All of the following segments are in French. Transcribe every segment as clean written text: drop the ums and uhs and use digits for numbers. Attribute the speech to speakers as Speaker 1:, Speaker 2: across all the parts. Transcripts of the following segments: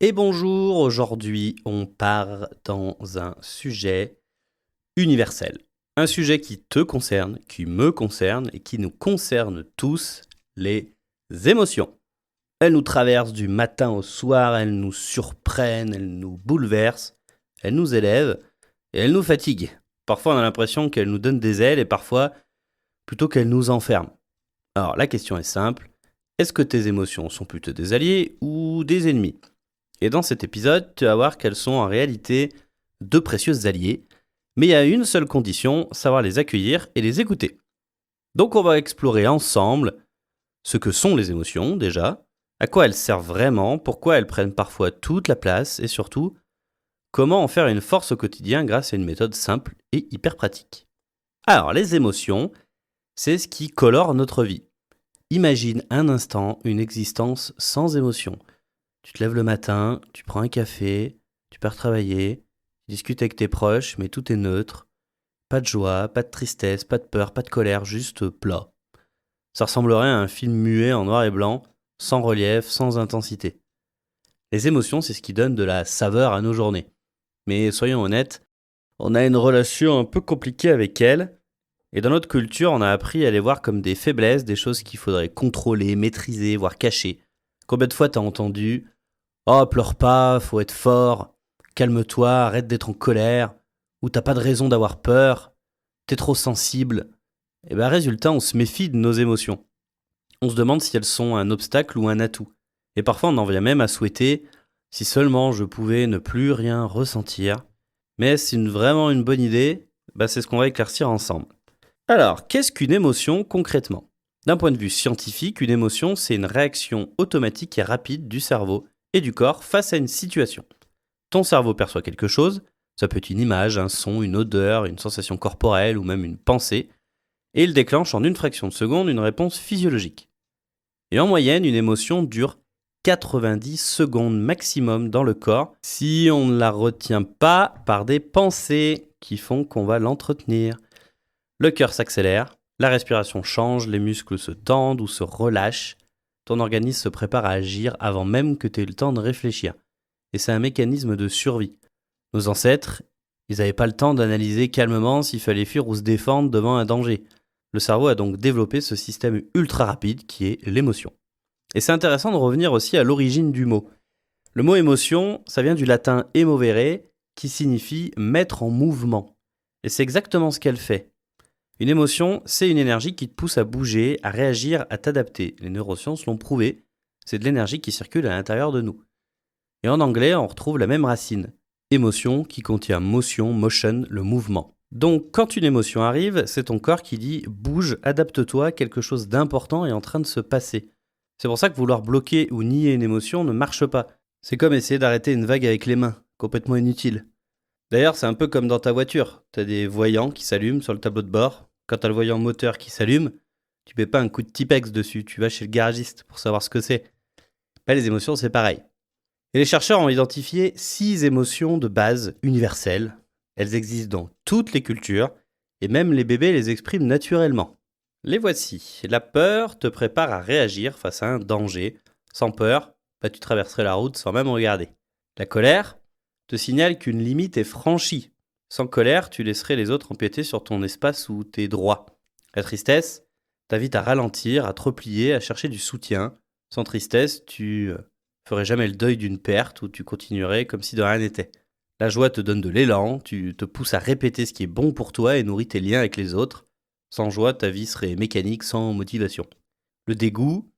Speaker 1: Et bonjour, aujourd'hui on part dans un sujet universel. Un sujet qui te concerne, qui me concerne et qui nous concerne tous, les émotions. Elles nous traversent du matin au soir, elles nous surprennent, elles nous bouleversent, elles nous élèvent et elles nous fatiguent. Parfois on a l'impression qu'elles nous donnent des ailes et parfois plutôt qu'elles nous enferment. Alors la question est simple, est-ce que tes émotions sont plutôt des alliés ou des ennemis ? Et dans cet épisode, tu vas voir qu'elles sont en réalité deux précieuses alliées, mais il y a une seule condition, savoir les accueillir et les écouter. Donc on va explorer ensemble ce que sont les émotions déjà, à quoi elles servent vraiment, pourquoi elles prennent parfois toute la place et surtout, comment en faire une force au quotidien grâce à une méthode simple et hyper pratique. Alors les émotions, c'est ce qui colore notre vie. Imagine un instant une existence sans émotions. Tu te lèves le matin, tu prends un café, tu pars travailler, tu discutes avec tes proches, mais tout est neutre. Pas de joie, pas de tristesse, pas de peur, pas de colère, juste plat. Ça ressemblerait à un film muet en noir et blanc, sans relief, sans intensité. Les émotions, c'est ce qui donne de la saveur à nos journées. Mais soyons honnêtes, on a une relation un peu compliquée avec elles, et dans notre culture, on a appris à les voir comme des faiblesses, des choses qu'il faudrait contrôler, maîtriser, voire cacher. Combien de fois t'as entendu « Oh, pleure pas, faut être fort, calme-toi, arrête d'être en colère, ou t'as pas de raison d'avoir peur, t'es trop sensible. » Et bien résultat, on se méfie de nos émotions. On se demande si elles sont un obstacle ou un atout. Et parfois on en vient même à souhaiter « Si seulement je pouvais ne plus rien ressentir. » Mais est-ce vraiment une bonne idée ? C'est ce qu'on va éclaircir ensemble. Alors, qu'est-ce qu'une émotion concrètement ? D'un point de vue scientifique, une émotion, c'est une réaction automatique et rapide du cerveau et du corps face à une situation. Ton cerveau perçoit quelque chose, ça peut être une image, un son, une odeur, une sensation corporelle ou même une pensée, et il déclenche en une fraction de seconde une réponse physiologique. Et en moyenne, une émotion dure 90 secondes maximum dans le corps si on ne la retient pas par des pensées qui font qu'on va l'entretenir. Le cœur s'accélère, la respiration change, les muscles se tendent ou se relâchent. Ton organisme se prépare à agir avant même que tu aies le temps de réfléchir. Et c'est un mécanisme de survie. Nos ancêtres, ils n'avaient pas le temps d'analyser calmement s'il fallait fuir ou se défendre devant un danger. Le cerveau a donc développé ce système ultra rapide qui est l'émotion. Et c'est intéressant de revenir aussi à l'origine du mot. Le mot émotion, ça vient du latin emovere, qui signifie mettre en mouvement. Et c'est exactement ce qu'elle fait. Une émotion, c'est une énergie qui te pousse à bouger, à réagir, à t'adapter. Les neurosciences l'ont prouvé, c'est de l'énergie qui circule à l'intérieur de nous. Et en anglais, on retrouve la même racine. Émotion qui contient motion, motion, le mouvement. Donc quand une émotion arrive, c'est ton corps qui dit « bouge, adapte-toi, quelque chose d'important est en train de se passer ». C'est pour ça que vouloir bloquer ou nier une émotion ne marche pas. C'est comme essayer d'arrêter une vague avec les mains, complètement inutile. D'ailleurs, c'est un peu comme dans ta voiture. Tu as des voyants qui s'allument sur le tableau de bord. Quand tu as le voyant moteur qui s'allume, tu mets pas un coup de Tipex dessus, tu vas chez le garagiste pour savoir ce que c'est. Les émotions, c'est pareil. Et les chercheurs ont identifié 6 émotions de base universelles. Elles existent dans toutes les cultures, et même les bébés les expriment naturellement. Les voici. La peur te prépare à réagir face à un danger. Sans peur, tu traverserais la route sans même regarder. La colère te signale qu'une limite est franchie. Sans colère, tu laisserais les autres empiéter sur ton espace ou tes droits. La tristesse t'invite à ralentir, à te replier, à chercher du soutien. Sans tristesse, tu ferais jamais le deuil d'une perte ou tu continuerais comme si de rien n'était. La joie te donne de l'élan, tu te pousses à répéter ce qui est bon pour toi et nourrit tes liens avec les autres. Sans joie, ta vie serait mécanique, sans motivation. Le dégoût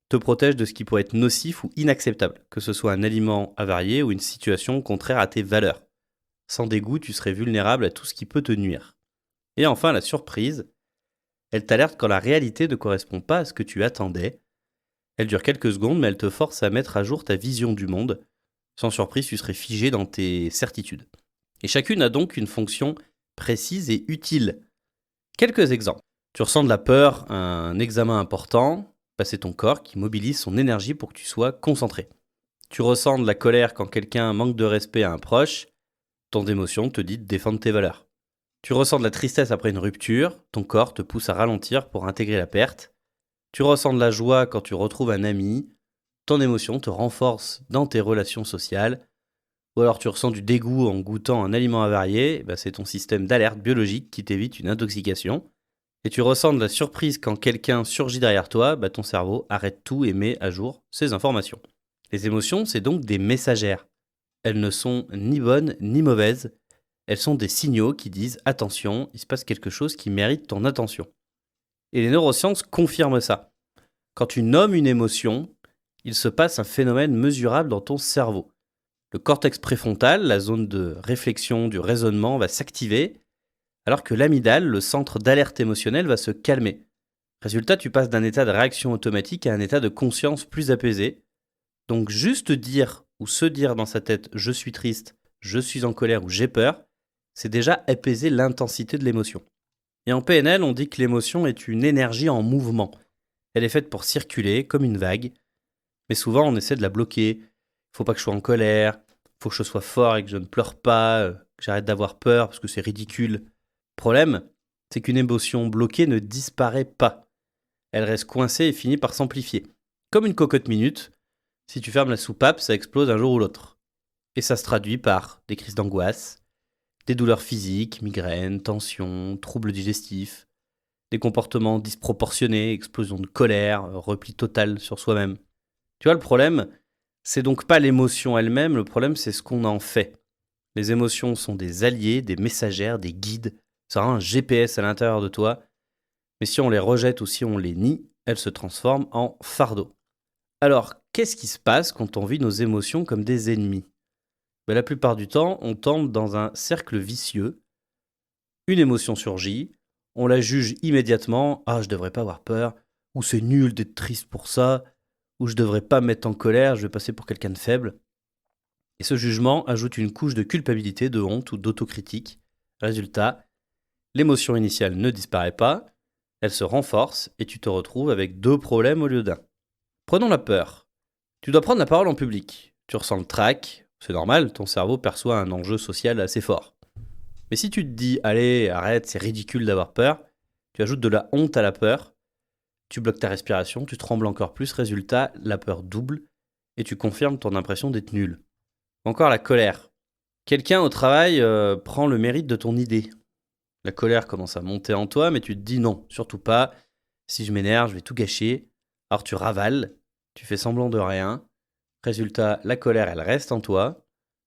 Speaker 1: te protège de ce qui pourrait être nocif ou inacceptable, que ce soit un aliment avarié ou une situation contraire à tes valeurs. Sans dégoût, tu serais vulnérable à tout ce qui peut te nuire. Et enfin, la surprise, elle t'alerte quand la réalité ne correspond pas à ce que tu attendais. Elle dure quelques secondes, mais elle te force à mettre à jour ta vision du monde. Sans surprise, tu serais figé dans tes certitudes. Et chacune a donc une fonction précise et utile. Quelques exemples. Tu ressens de la peur, un examen important, c'est ton corps qui mobilise son énergie pour que tu sois concentré. Tu ressens de la colère quand quelqu'un manque de respect à un proche, ton émotion te dit de défendre tes valeurs. Tu ressens de la tristesse après une rupture, ton corps te pousse à ralentir pour intégrer la perte. Tu ressens de la joie quand tu retrouves un ami, ton émotion te renforce dans tes relations sociales, ou alors tu ressens du dégoût en goûtant un aliment avarié, c'est ton système d'alerte biologique qui t'évite une intoxication. Et tu ressens de la surprise quand quelqu'un surgit derrière toi, ton cerveau arrête tout et met à jour ses informations. Les émotions, c'est donc des messagères. Elles ne sont ni bonnes ni mauvaises. Elles sont des signaux qui disent « Attention, il se passe quelque chose qui mérite ton attention ». Et les neurosciences confirment ça. Quand tu nommes une émotion, il se passe un phénomène mesurable dans ton cerveau. Le cortex préfrontal, la zone de réflexion, du raisonnement, va s'activer, alors que l'amygdale, le centre d'alerte émotionnelle, va se calmer. Résultat, tu passes d'un état de réaction automatique à un état de conscience plus apaisé. Donc juste dire ou se dire dans sa tête « je suis triste »,« je suis en colère » ou « j'ai peur », c'est déjà apaiser l'intensité de l'émotion. Et en PNL, on dit que l'émotion est une énergie en mouvement. Elle est faite pour circuler comme une vague, mais souvent on essaie de la bloquer. Il faut pas que je sois en colère, il faut que je sois fort et que je ne pleure pas, que j'arrête d'avoir peur parce que c'est ridicule. Le problème, c'est qu'une émotion bloquée ne disparaît pas. Elle reste coincée et finit par s'amplifier. Comme une cocotte minute, si tu fermes la soupape, ça explose un jour ou l'autre. Et ça se traduit par des crises d'angoisse, des douleurs physiques, migraines, tensions, troubles digestifs, des comportements disproportionnés, explosion de colère, repli total sur soi-même. Tu vois, le problème, c'est donc pas l'émotion elle-même, le problème c'est ce qu'on en fait. Les émotions sont des alliés, des messagères, des guides. Ça a un GPS à l'intérieur de toi. Mais si on les rejette ou si on les nie, elles se transforment en fardeau. Alors, qu'est-ce qui se passe quand on vit nos émotions comme des ennemis ? La plupart du temps, on tombe dans un cercle vicieux. Une émotion surgit, on la juge immédiatement. « Ah, je devrais pas avoir peur » ou « c'est nul d'être triste pour ça » ou « je devrais pas me mettre en colère, je vais passer pour quelqu'un de faible ». Et ce jugement ajoute une couche de culpabilité, de honte ou d'autocritique. Résultat, l'émotion initiale ne disparaît pas, elle se renforce et tu te retrouves avec 2 problèmes au lieu d'un. Prenons la peur. Tu dois prendre la parole en public. Tu ressens le trac, c'est normal, ton cerveau perçoit un enjeu social assez fort. Mais si tu te dis « Allez, arrête, c'est ridicule d'avoir peur », tu ajoutes de la honte à la peur, tu bloques ta respiration, tu trembles encore plus, résultat, la peur double et tu confirmes ton impression d'être nul. Encore la colère. Quelqu'un au travail prend le mérite de ton idée. La colère commence à monter en toi, mais tu te dis non, surtout pas. Si je m'énerve, je vais tout gâcher. Alors tu ravales, tu fais semblant de rien. Résultat, la colère, elle reste en toi.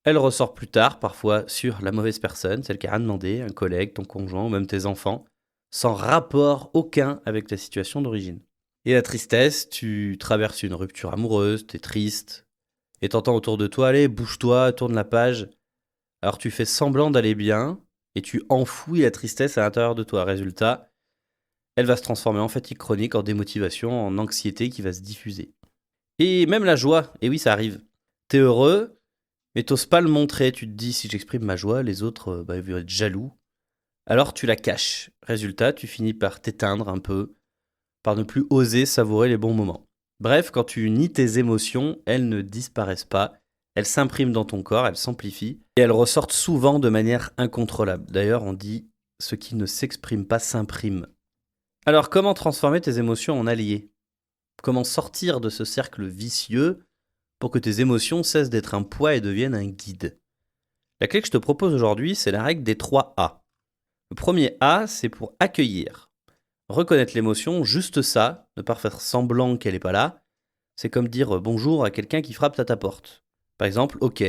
Speaker 1: Elle ressort plus tard, parfois sur la mauvaise personne, celle qui a rien demandé, un collègue, ton conjoint ou même tes enfants, sans rapport aucun avec ta situation d'origine. Et la tristesse, tu traverses une rupture amoureuse, t'es triste, et t'entends autour de toi, allez, bouge-toi, tourne la page. Alors tu fais semblant d'aller bien, et tu enfouis la tristesse à l'intérieur de toi. Résultat, elle va se transformer en fatigue chronique, en démotivation, en anxiété qui va se diffuser. Et même la joie, et oui, ça arrive. T'es heureux, mais t'oses pas le montrer. Tu te dis, si j'exprime ma joie, les autres ils vont être jaloux. Alors tu la caches. Résultat, tu finis par t'éteindre un peu, par ne plus oser savourer les bons moments. Bref, quand tu nies tes émotions, elles ne disparaissent pas. Elles s'impriment dans ton corps, elles s'amplifient, et elles ressortent souvent de manière incontrôlable. D'ailleurs, on dit « ce qui ne s'exprime pas s'imprime ». Alors, comment transformer tes émotions en alliés ? Comment sortir de ce cercle vicieux pour que tes émotions cessent d'être un poids et deviennent un guide ? La clé que je te propose aujourd'hui, c'est la règle des 3 A. Le premier A, c'est pour accueillir. Reconnaître l'émotion, juste ça, ne pas faire semblant qu'elle n'est pas là. C'est comme dire bonjour à quelqu'un qui frappe à ta porte. Par exemple, ok,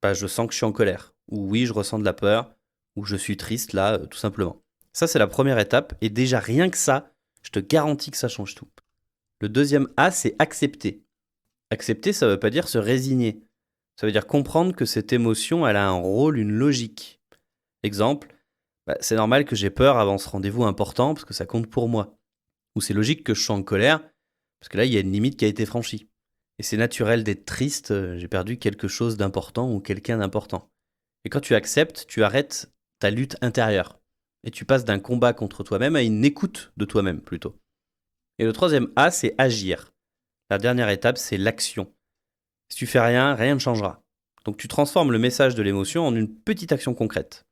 Speaker 1: je sens que je suis en colère. Ou oui, je ressens de la peur. Ou je suis triste là, tout simplement. Ça, c'est la première étape. Et déjà, rien que ça, je te garantis que ça change tout. Le deuxième A, c'est accepter. Accepter, ça ne veut pas dire se résigner. Ça veut dire comprendre que cette émotion, elle a un rôle, une logique. Exemple, c'est normal que j'ai peur avant ce rendez-vous important parce que ça compte pour moi. Ou c'est logique que je sois en colère parce que là, il y a une limite qui a été franchie. Et c'est naturel d'être triste, j'ai perdu quelque chose d'important ou quelqu'un d'important. Et quand tu acceptes, tu arrêtes ta lutte intérieure. Et tu passes d'un combat contre toi-même à une écoute de toi-même plutôt. Et le troisième A, c'est agir. La dernière étape, c'est l'action. Si tu fais rien, rien ne changera. Donc tu transformes le message de l'émotion en une petite action concrète.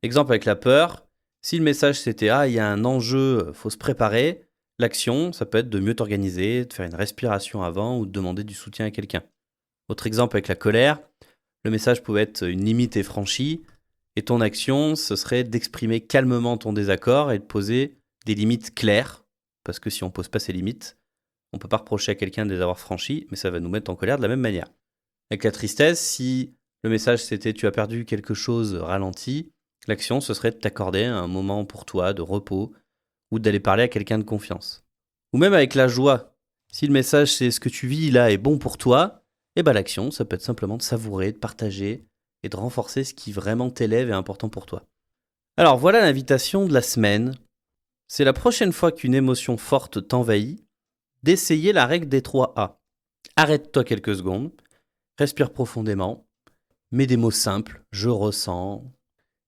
Speaker 1: Exemple avec la peur, si le message c'était « Ah, il y a un enjeu, faut se préparer », L'action, ça peut être de mieux t'organiser, de faire une respiration avant ou de demander du soutien à quelqu'un. Autre exemple avec la colère, le message pouvait être une limite est franchie, et ton action, ce serait d'exprimer calmement ton désaccord et de poser des limites claires, parce que si on ne pose pas ces limites, on ne peut pas reprocher à quelqu'un de les avoir franchies, mais ça va nous mettre en colère de la même manière. Avec la tristesse, si le message c'était tu as perdu quelque chose, ralentis, l'action ce serait de t'accorder un moment pour toi de repos ou d'aller parler à quelqu'un de confiance. Ou même avec la joie, si le message c'est ce que tu vis là est bon pour toi, et ben l'action ça peut être simplement de savourer, de partager et de renforcer ce qui vraiment t'élève et est important pour toi. Alors voilà l'invitation de la semaine. C'est la prochaine fois qu'une émotion forte t'envahit, d'essayer la règle des 3 A. Arrête-toi quelques secondes, respire profondément, mets des mots simples, je ressens.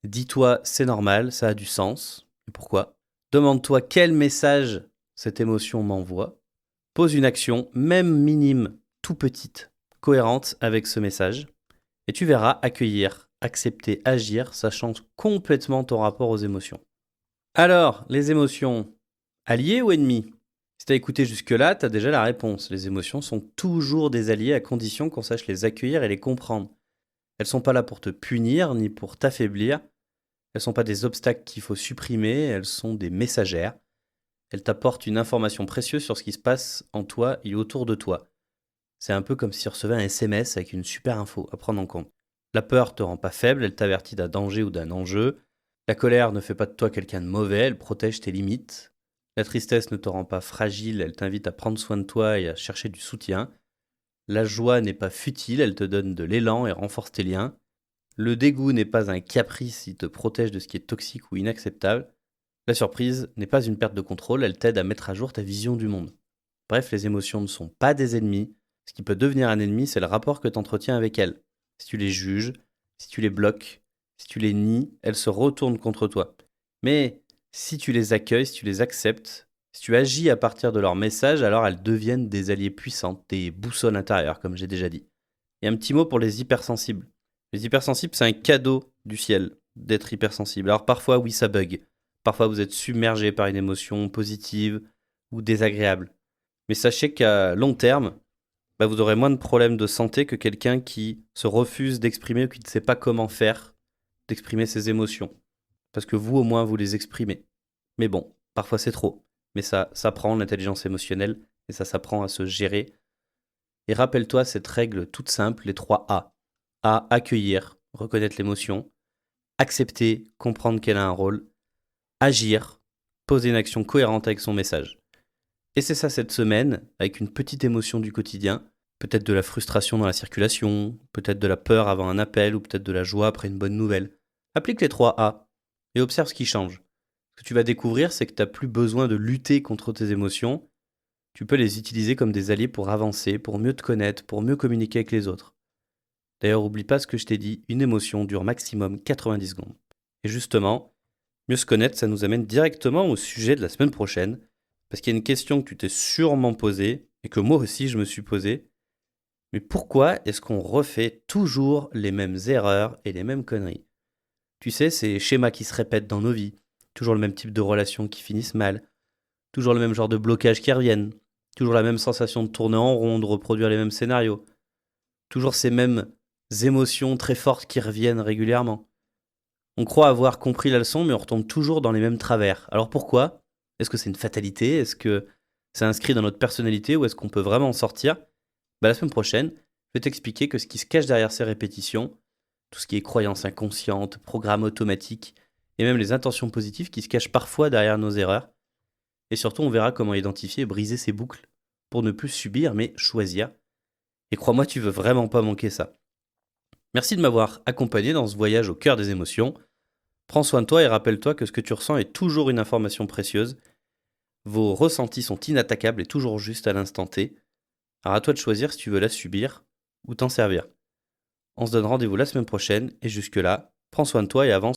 Speaker 1: Dis-toi c'est normal, ça a du sens. Et pourquoi ? Demande-toi quel message cette émotion m'envoie. Pose une action, même minime, tout petite, cohérente avec ce message. Et tu verras, accueillir, accepter, agir, ça change complètement ton rapport aux émotions. Alors, les émotions, alliées ou ennemies ? Si tu as écouté jusque-là, tu as déjà la réponse. Les émotions sont toujours des alliés à condition qu'on sache les accueillir et les comprendre. Elles ne sont pas là pour te punir ni pour t'affaiblir. Elles ne sont pas des obstacles qu'il faut supprimer, elles sont des messagères. Elles t'apportent une information précieuse sur ce qui se passe en toi et autour de toi. C'est un peu comme si tu recevais un SMS avec une super info à prendre en compte. La peur te rend pas faible, elle t'avertit d'un danger ou d'un enjeu. La colère ne fait pas de toi quelqu'un de mauvais, elle protège tes limites. La tristesse ne te rend pas fragile, elle t'invite à prendre soin de toi et à chercher du soutien. La joie n'est pas futile, elle te donne de l'élan et renforce tes liens. Le dégoût n'est pas un caprice, il te protège de ce qui est toxique ou inacceptable. La surprise n'est pas une perte de contrôle, elle t'aide à mettre à jour ta vision du monde. Bref, les émotions ne sont pas des ennemis. Ce qui peut devenir un ennemi, c'est le rapport que tu entretiens avec elles. Si tu les juges, si tu les bloques, si tu les nies, elles se retournent contre toi. Mais si tu les accueilles, si tu les acceptes, si tu agis à partir de leurs messages, alors elles deviennent des alliés puissantes, des boussoles intérieures, comme j'ai déjà dit. Et un petit mot pour les hypersensibles. Les hypersensibles, c'est un cadeau du ciel d'être hypersensible. Alors parfois, oui, ça bug. Parfois, vous êtes submergé par une émotion positive ou désagréable. Mais sachez qu'à long terme, vous aurez moins de problèmes de santé que quelqu'un qui se refuse d'exprimer ou qui ne sait pas comment faire d'exprimer ses émotions. Parce que vous, au moins, vous les exprimez. Mais bon, parfois c'est trop. Mais ça s'apprend, l'intelligence émotionnelle, et ça s'apprend à se gérer. Et rappelle-toi cette règle toute simple, les 3 A. A, accueillir, reconnaître l'émotion. Accepter, comprendre qu'elle a un rôle. Agir, poser une action cohérente avec son message. Et c'est ça cette semaine, avec une petite émotion du quotidien, peut-être de la frustration dans la circulation, peut-être de la peur avant un appel, ou peut-être de la joie après une bonne nouvelle. Applique les 3 A et observe ce qui change. Ce que tu vas découvrir, c'est que tu n'as plus besoin de lutter contre tes émotions. Tu peux les utiliser comme des alliés pour avancer, pour mieux te connaître, pour mieux communiquer avec les autres. D'ailleurs, oublie pas ce que je t'ai dit, une émotion dure maximum 90 secondes. Et justement, mieux se connaître, ça nous amène directement au sujet de la semaine prochaine, parce qu'il y a une question que tu t'es sûrement posée, et que moi aussi je me suis posée. Mais pourquoi est-ce qu'on refait toujours les mêmes erreurs et les mêmes conneries ? Tu sais, ces schémas qui se répètent dans nos vies, toujours le même type de relations qui finissent mal, toujours le même genre de blocages qui reviennent, toujours la même sensation de tourner en rond, de reproduire les mêmes scénarios, toujours ces mêmes émotions très fortes qui reviennent régulièrement. On croit avoir compris la leçon, mais on retombe toujours dans les mêmes travers. Alors pourquoi ? Est-ce que c'est une fatalité ? Est-ce que c'est inscrit dans notre personnalité ou est-ce qu'on peut vraiment en sortir ? La semaine prochaine, je vais t'expliquer que ce qui se cache derrière ces répétitions, tout ce qui est croyances inconscientes, programmes automatiques et même les intentions positives qui se cachent parfois derrière nos erreurs. Et surtout, on verra comment identifier et briser ces boucles pour ne plus subir mais choisir. Et crois-moi, tu veux vraiment pas manquer ça. Merci de m'avoir accompagné dans ce voyage au cœur des émotions. Prends soin de toi et rappelle-toi que ce que tu ressens est toujours une information précieuse. Vos ressentis sont inattaquables et toujours justes à l'instant T. Alors à toi de choisir si tu veux la subir ou t'en servir. On se donne rendez-vous la semaine prochaine et jusque-là, prends soin de toi et avance